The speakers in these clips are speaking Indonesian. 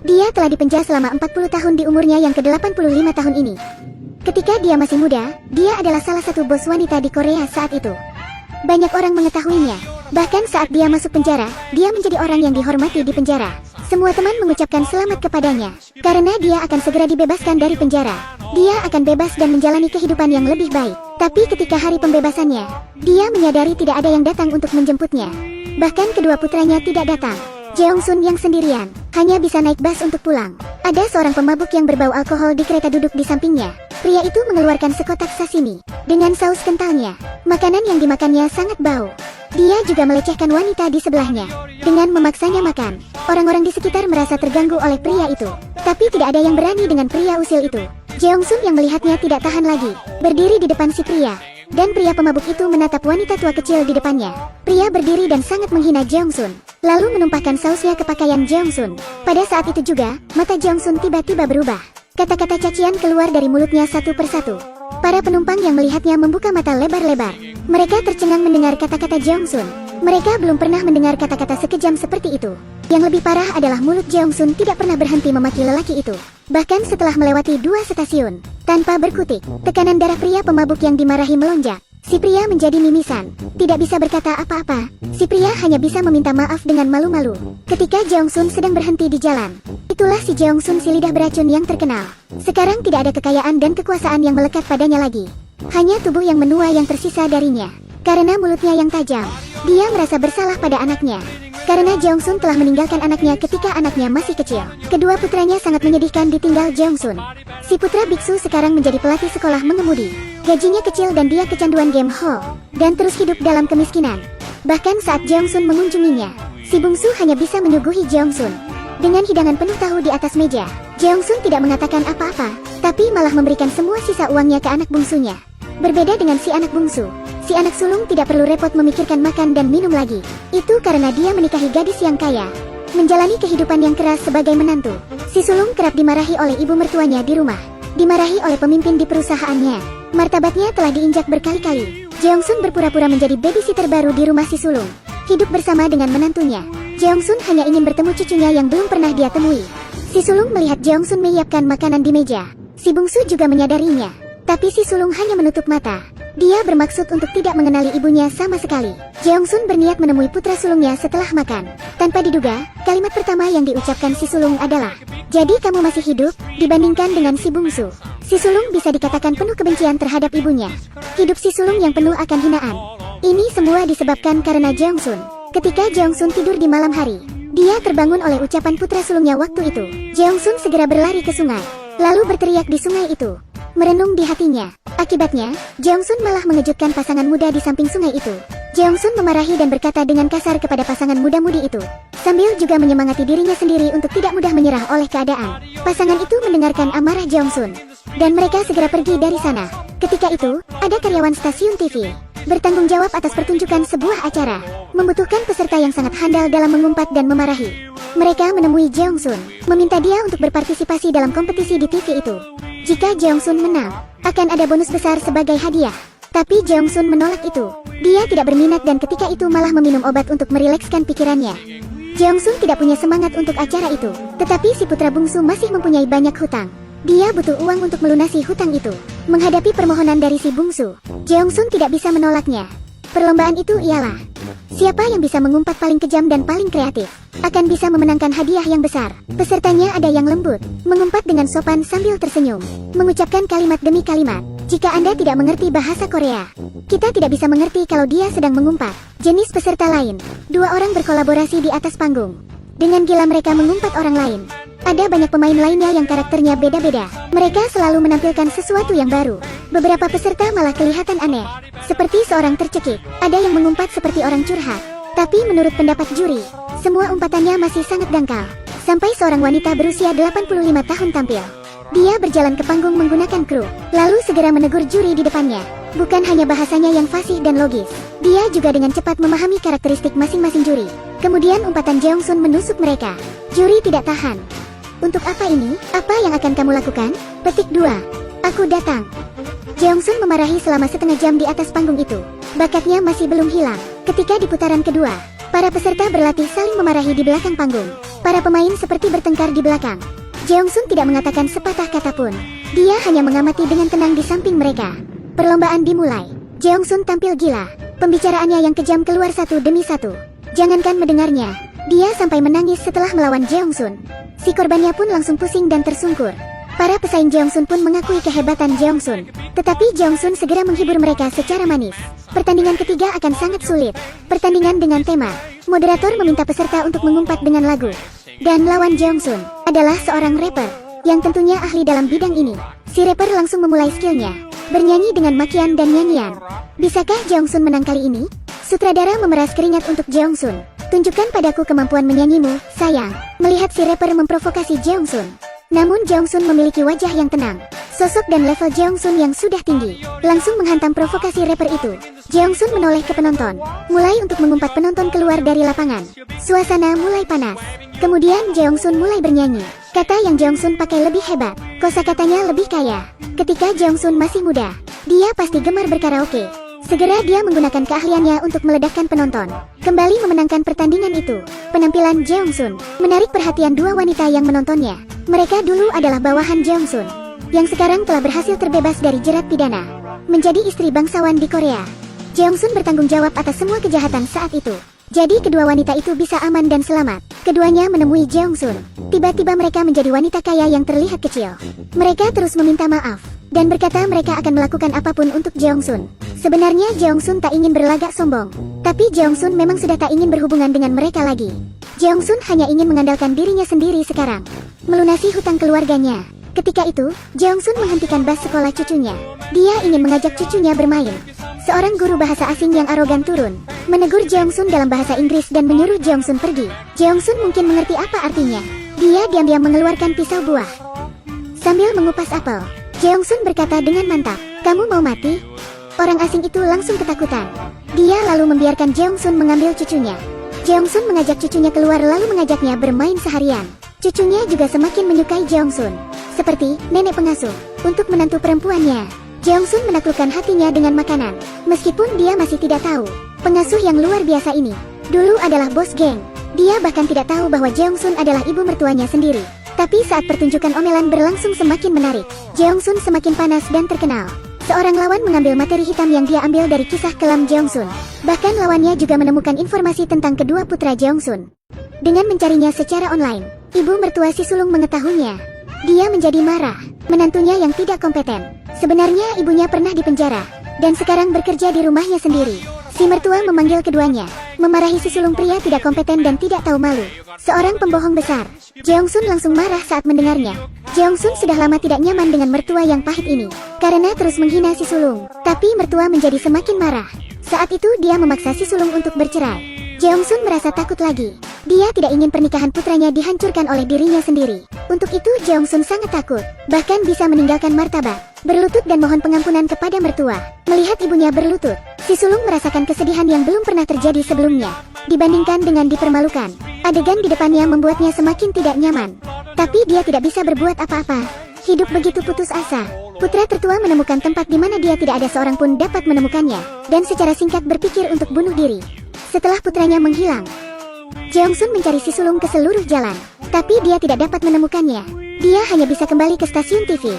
Dia telah dipenjara selama 40 tahun di umurnya yang ke-85 tahun ini. Ketika dia masih muda, dia adalah salah satu bos wanita di Korea saat itu. Banyak orang mengetahuinya. Bahkan saat dia masuk penjara, dia menjadi orang yang dihormati di penjara. Semua teman mengucapkan selamat kepadanya, karena dia akan segera dibebaskan dari penjara. Dia akan bebas dan menjalani kehidupan yang lebih baik. Tapi ketika hari pembebasannya, dia menyadari tidak ada yang datang untuk menjemputnya. Bahkan kedua putranya tidak datang. Jeongsun yang sendirian, hanya bisa naik bus untuk pulang. Ada seorang pemabuk yang berbau alkohol di kereta duduk di sampingnya. Pria itu mengeluarkan sekotak sashimi dengan saus kentalnya. Makanan yang dimakannya sangat bau. Dia juga melecehkan wanita di sebelahnya dengan memaksanya makan. Orang-orang di sekitar merasa terganggu oleh pria itu, tapi tidak ada yang berani dengan pria usil itu. Jeongsun yang melihatnya tidak tahan lagi, berdiri di depan si pria. Dan pria pemabuk itu menatap wanita tua kecil di depannya. Pria berdiri dan sangat menghina Jeongsun, lalu menumpahkan sausnya ke pakaian Jeongsun. Pada saat itu juga, mata Jeongsun tiba-tiba berubah. Kata-kata cacian keluar dari mulutnya satu persatu. Para penumpang yang melihatnya membuka mata lebar-lebar. Mereka tercengang mendengar kata-kata Jeongsun. Mereka belum pernah mendengar kata-kata sekejam seperti itu. Yang lebih parah adalah mulut Jeongsun tidak pernah berhenti memaki lelaki itu. Bahkan setelah melewati 2 stasiun, tanpa berkutik, tekanan darah pria pemabuk yang dimarahi melonjak. Si pria menjadi mimisan, tidak bisa berkata apa-apa. Si pria hanya bisa meminta maaf dengan malu-malu. Ketika Jeongsun sedang berhenti di jalan, itulah si Jeongsun si lidah beracun yang terkenal. Sekarang tidak ada kekayaan dan kekuasaan yang melekat padanya lagi. Hanya tubuh yang menua yang tersisa darinya. Karena mulutnya yang tajam, dia merasa bersalah pada anaknya. Karena Jeongsun telah meninggalkan anaknya ketika anaknya masih kecil. Kedua putranya sangat menyedihkan ditinggal Jeongsun. Si putra biksu sekarang menjadi pelatih sekolah mengemudi. Gajinya kecil dan dia kecanduan game hall, dan terus hidup dalam kemiskinan. Bahkan saat Jeongsun mengunjunginya, si bungsu hanya bisa menyuguhi Jeongsun dengan hidangan penuh tahu di atas meja. Jeongsun tidak mengatakan apa-apa, tapi malah memberikan semua sisa uangnya ke anak bungsunya. Berbeda dengan si anak bungsu, si anak sulung tidak perlu repot memikirkan makan dan minum lagi. Itu karena dia menikahi gadis yang kaya, menjalani kehidupan yang keras sebagai menantu. Si sulung kerap dimarahi oleh ibu mertuanya di rumah, dimarahi oleh pemimpin di perusahaannya. Martabatnya telah diinjak berkali-kali. Jeongsun berpura-pura menjadi babysitter baru di rumah si sulung, hidup bersama dengan menantunya. Jeongsun hanya ingin bertemu cucunya yang belum pernah dia temui. Si sulung melihat Jeongsun menyiapkan makanan di meja. Si bungsu juga menyadarinya. Tapi si sulung hanya menutup mata. Dia bermaksud untuk tidak mengenali ibunya sama sekali. Jeongsun berniat menemui putra sulungnya setelah makan. Tanpa diduga, kalimat pertama yang diucapkan si sulung adalah, "Jadi kamu masih hidup?" Dibandingkan dengan si bungsu, si sulung bisa dikatakan penuh kebencian terhadap ibunya. Hidup si sulung yang penuh akan hinaan. Ini semua disebabkan karena Jeongsun. Ketika Jeongsun tidur di malam hari, dia terbangun oleh ucapan putra sulungnya waktu itu. Jeongsun segera berlari ke sungai, lalu berteriak di sungai itu, merenung di hatinya. Akibatnya, Jeongsun malah mengejutkan pasangan muda di samping sungai itu. Jeongsun memarahi dan berkata dengan kasar kepada pasangan muda-mudi itu, sambil juga menyemangati dirinya sendiri untuk tidak mudah menyerah oleh keadaan. Pasangan itu mendengarkan amarah Jeongsun, dan mereka segera pergi dari sana. Ketika itu, ada karyawan stasiun TV bertanggung jawab atas pertunjukan sebuah acara, membutuhkan peserta yang sangat handal dalam mengumpat dan memarahi. Mereka menemui Jeongsun, meminta dia untuk berpartisipasi dalam kompetisi di TV itu. Jika Jeongsun menang, akan ada bonus besar sebagai hadiah. Tapi Jeongsun menolak itu. Dia tidak berminat dan ketika itu malah meminum obat untuk merilekskan pikirannya. Jeongsun tidak punya semangat untuk acara itu. Tetapi si putra bungsu masih mempunyai banyak hutang. Dia butuh uang untuk melunasi hutang itu. Menghadapi permohonan dari si bungsu, Jeongsun tidak bisa menolaknya. Perlombaan itu ialah, siapa yang bisa mengumpat paling kejam dan paling kreatif, akan bisa memenangkan hadiah yang besar. Pesertanya ada yang lembut, mengumpat dengan sopan sambil tersenyum, mengucapkan kalimat demi kalimat. Jika Anda tidak mengerti bahasa Korea, kita tidak bisa mengerti kalau dia sedang mengumpat. Jenis peserta lain, 2 orang berkolaborasi di atas panggung. Dengan gila mereka mengumpat orang lain. Ada banyak pemain lainnya yang karakternya beda-beda. Mereka selalu menampilkan sesuatu yang baru. Beberapa peserta malah kelihatan aneh, seperti seorang tercekik. Ada yang mengumpat seperti orang curhat. Tapi menurut pendapat juri, semua umpatannya masih sangat dangkal. Sampai seorang wanita berusia 85 tahun tampil. Dia berjalan ke panggung menggunakan kru, lalu segera menegur juri di depannya. Bukan hanya bahasanya yang fasih dan logis, dia juga dengan cepat memahami karakteristik masing-masing juri. Kemudian umpatan Jeongsun menusuk mereka. Juri tidak tahan. Untuk apa ini? Apa yang akan kamu lakukan? Petik 2. Aku datang. Jeongsun memarahi selama setengah jam di atas panggung itu. Bakatnya masih belum hilang. Ketika di putaran kedua, Para peserta berlatih saling memarahi di belakang panggung. Para pemain seperti bertengkar di belakang. Jeongsun tidak mengatakan sepatah kata pun. Dia hanya mengamati dengan tenang di samping mereka. Perlombaan dimulai. Jeongsun tampil gila. Pembicaraannya yang kejam keluar satu demi satu. Jangankan mendengarnya, dia sampai menangis setelah melawan Jeongsun. Si korbannya pun langsung pusing dan tersungkur. Para pesaing Jeongsun pun mengakui kehebatan Jeongsun. Tetapi Jeongsun segera menghibur mereka secara manis. Pertandingan ketiga akan sangat sulit. Pertandingan dengan tema. Moderator meminta peserta untuk mengumpat dengan lagu. Dan lawan Jeongsun adalah seorang rapper yang tentunya ahli dalam bidang ini. Si rapper langsung memulai skillnya, bernyanyi dengan makian dan nyanyian. Bisakah Jeongsun menang kali ini? Sutradara memeras keringat untuk Jeongsun. Tunjukkan padaku kemampuan menyanyimu, sayang. Melihat si rapper memprovokasi Jeongsun. Namun Jeongsun memiliki wajah yang tenang. Sosok dan level Jeongsun yang sudah tinggi langsung menghantam provokasi rapper itu. Jeongsun menoleh ke penonton, mulai untuk mengumpat penonton keluar dari lapangan. Suasana mulai panas. Kemudian Jeongsun mulai bernyanyi. Kata yang Jeongsun pakai lebih hebat, kosakatanya lebih kaya. Ketika Jeongsun masih muda, dia pasti gemar berkaraoke. Segera dia menggunakan keahliannya untuk meledakkan penonton, kembali memenangkan pertandingan itu. Penampilan Jeongsun menarik perhatian dua wanita yang menontonnya. Mereka dulu adalah bawahan Jeongsun, yang sekarang telah berhasil terbebas dari jerat pidana, menjadi istri bangsawan di Korea. Jeongsun bertanggung jawab atas semua kejahatan saat itu. Jadi kedua wanita itu bisa aman dan selamat. Keduanya menemui Jeongsun. Tiba-tiba mereka menjadi wanita kaya yang terlihat kecil. Mereka terus meminta maaf dan berkata mereka akan melakukan apapun untuk Jeongsun. Sebenarnya Jeongsun tak ingin berlagak sombong, tapi Jeongsun memang sudah tak ingin berhubungan dengan mereka lagi. Jeongsun hanya ingin mengandalkan dirinya sendiri sekarang, melunasi hutang keluarganya. Ketika itu, Jeongsun menghentikan bas sekolah cucunya. Dia ingin mengajak cucunya bermain. Seorang guru bahasa asing yang arogan turun, menegur Jeongsun dalam bahasa Inggris dan menyuruh Jeongsun pergi. Jeongsun mungkin mengerti apa artinya. Dia diam-diam mengeluarkan pisau buah sambil mengupas apel. Jeongsun berkata dengan mantap, "Kamu mau mati?" Orang asing itu langsung ketakutan. Dia lalu membiarkan Jeongsun mengambil cucunya. Jeongsun mengajak cucunya keluar lalu mengajaknya bermain seharian. Cucunya juga semakin menyukai Jeongsun, seperti nenek pengasuh untuk menantu perempuannya. Jeongsun menaklukkan hatinya dengan makanan. Meskipun dia masih tidak tahu, pengasuh yang luar biasa ini dulu adalah bos geng. Dia bahkan tidak tahu bahwa Jeongsun adalah ibu mertuanya sendiri. Tapi saat pertunjukan omelan berlangsung semakin menarik, Jeongsun semakin panas dan terkenal. Seorang lawan mengambil materi hitam yang dia ambil dari kisah kelam Jeongsun. Bahkan lawannya juga menemukan informasi tentang kedua putra Jeongsun. Dengan mencarinya secara online, ibu mertua si sulung mengetahuinya. Dia menjadi marah. Menantunya yang tidak kompeten. Sebenarnya ibunya pernah dipenjara dan sekarang bekerja di rumahnya sendiri. Si mertua memanggil keduanya, memarahi si sulung pria tidak kompeten dan tidak tahu malu. Seorang pembohong besar. Jeongsun langsung marah saat mendengarnya. Jeongsun sudah lama tidak nyaman dengan mertua yang pahit ini, karena terus menghina si sulung. Tapi mertua menjadi semakin marah. Saat itu dia memaksa si sulung untuk bercerai. Jeongsun merasa takut lagi. Dia tidak ingin pernikahan putranya dihancurkan oleh dirinya sendiri. Untuk itu Jeongsun sangat takut, bahkan bisa meninggalkan martabat, berlutut dan mohon pengampunan kepada mertua. Melihat ibunya berlutut, si sulung merasakan kesedihan yang belum pernah terjadi sebelumnya. Dibandingkan dengan dipermalukan, adegan di depannya membuatnya semakin tidak nyaman. Tapi dia tidak bisa berbuat apa-apa. Hidup begitu putus asa. Putra tertua menemukan tempat di mana dia tidak ada seorang pun dapat menemukannya, dan secara singkat berpikir untuk bunuh diri. Setelah putranya menghilang, Jeongsun mencari si sulung ke seluruh jalan, tapi dia tidak dapat menemukannya. Dia hanya bisa kembali ke stasiun TV.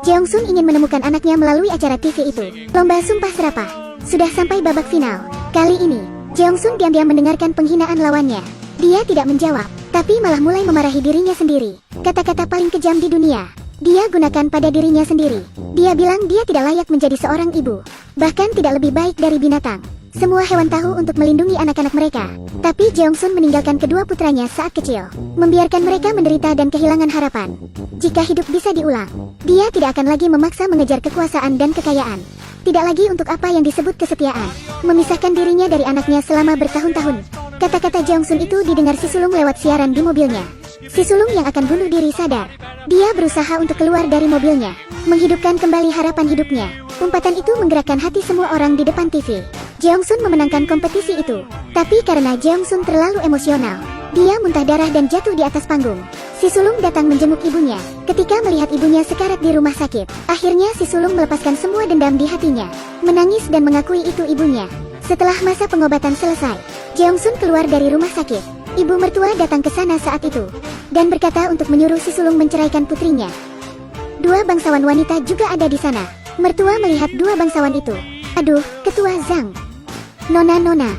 Jeongsun ingin menemukan anaknya melalui acara TV itu. Lomba sumpah serapah sudah sampai babak final. Kali ini, Jeongsun diam-diam mendengarkan penghinaan lawannya. Dia tidak menjawab, tapi malah mulai memarahi dirinya sendiri. Kata-kata paling kejam di dunia dia gunakan pada dirinya sendiri. Dia bilang dia tidak layak menjadi seorang ibu, bahkan tidak lebih baik dari binatang. Semua hewan tahu untuk melindungi anak-anak mereka. Tapi Jeongsun meninggalkan kedua putranya saat kecil, membiarkan mereka menderita dan kehilangan harapan. Jika hidup bisa diulang, dia tidak akan lagi memaksa mengejar kekuasaan dan kekayaan. Tidak lagi untuk apa yang disebut kesetiaan, memisahkan dirinya dari anaknya selama bertahun-tahun. Kata-kata Jeongsun itu didengar si sulung lewat siaran di mobilnya. Si sulung yang akan bunuh diri sadar. Dia berusaha untuk keluar dari mobilnya, menghidupkan kembali harapan hidupnya. Umpatan itu menggerakkan hati semua orang di depan TV. Jeongsun memenangkan kompetisi itu. Tapi karena Jeongsun terlalu emosional, dia muntah darah dan jatuh di atas panggung. Si sulung datang menjenguk ibunya. Ketika melihat ibunya sekarat di rumah sakit, akhirnya si sulung melepaskan semua dendam di hatinya, menangis dan mengakui itu ibunya. Setelah masa pengobatan selesai, Jeong Sun keluar dari rumah sakit. Ibu mertua datang ke sana saat itu dan berkata untuk menyuruh si sulung menceraikan putrinya. Dua bangsawan wanita juga ada di sana. Mertua melihat dua bangsawan itu. Aduh, ketua Zhang. Nona.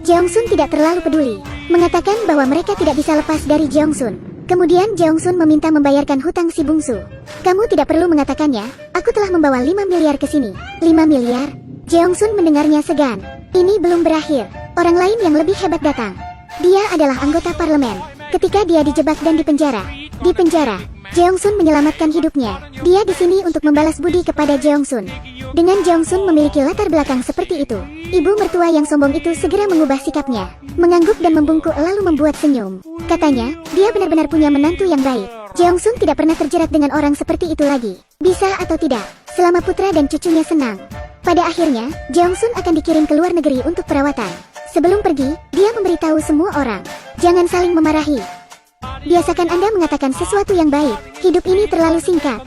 Jeong Sun tidak terlalu peduli, mengatakan bahwa mereka tidak bisa lepas dari Jeong Sun. Kemudian Jeong Sun meminta membayarkan hutang si bungsu. Kamu tidak perlu mengatakannya, aku telah membawa 5 miliar ke sini. 5 miliar? Jeong Sun mendengarnya segan. Ini belum berakhir. Orang lain yang lebih hebat datang. Dia adalah anggota parlemen. Ketika dia dijebak dan dipenjara, Jeong Sun menyelamatkan hidupnya. Dia di sini untuk membalas budi kepada Jeong Sun. Dengan Jeong Sun memiliki latar belakang seperti itu, ibu mertua yang sombong itu segera mengubah sikapnya, mengangguk dan membungkuk lalu membuat senyum. Katanya, dia benar-benar punya menantu yang baik. Jeong Sun tidak pernah terjerat dengan orang seperti itu lagi. Bisa atau tidak, selama putra dan cucunya senang. Pada akhirnya, Jeong Sun akan dikirim ke luar negeri untuk perawatan. Sebelum pergi, dia memberitahu semua orang, jangan saling memarahi. Biasakan Anda mengatakan sesuatu yang baik, hidup ini terlalu singkat.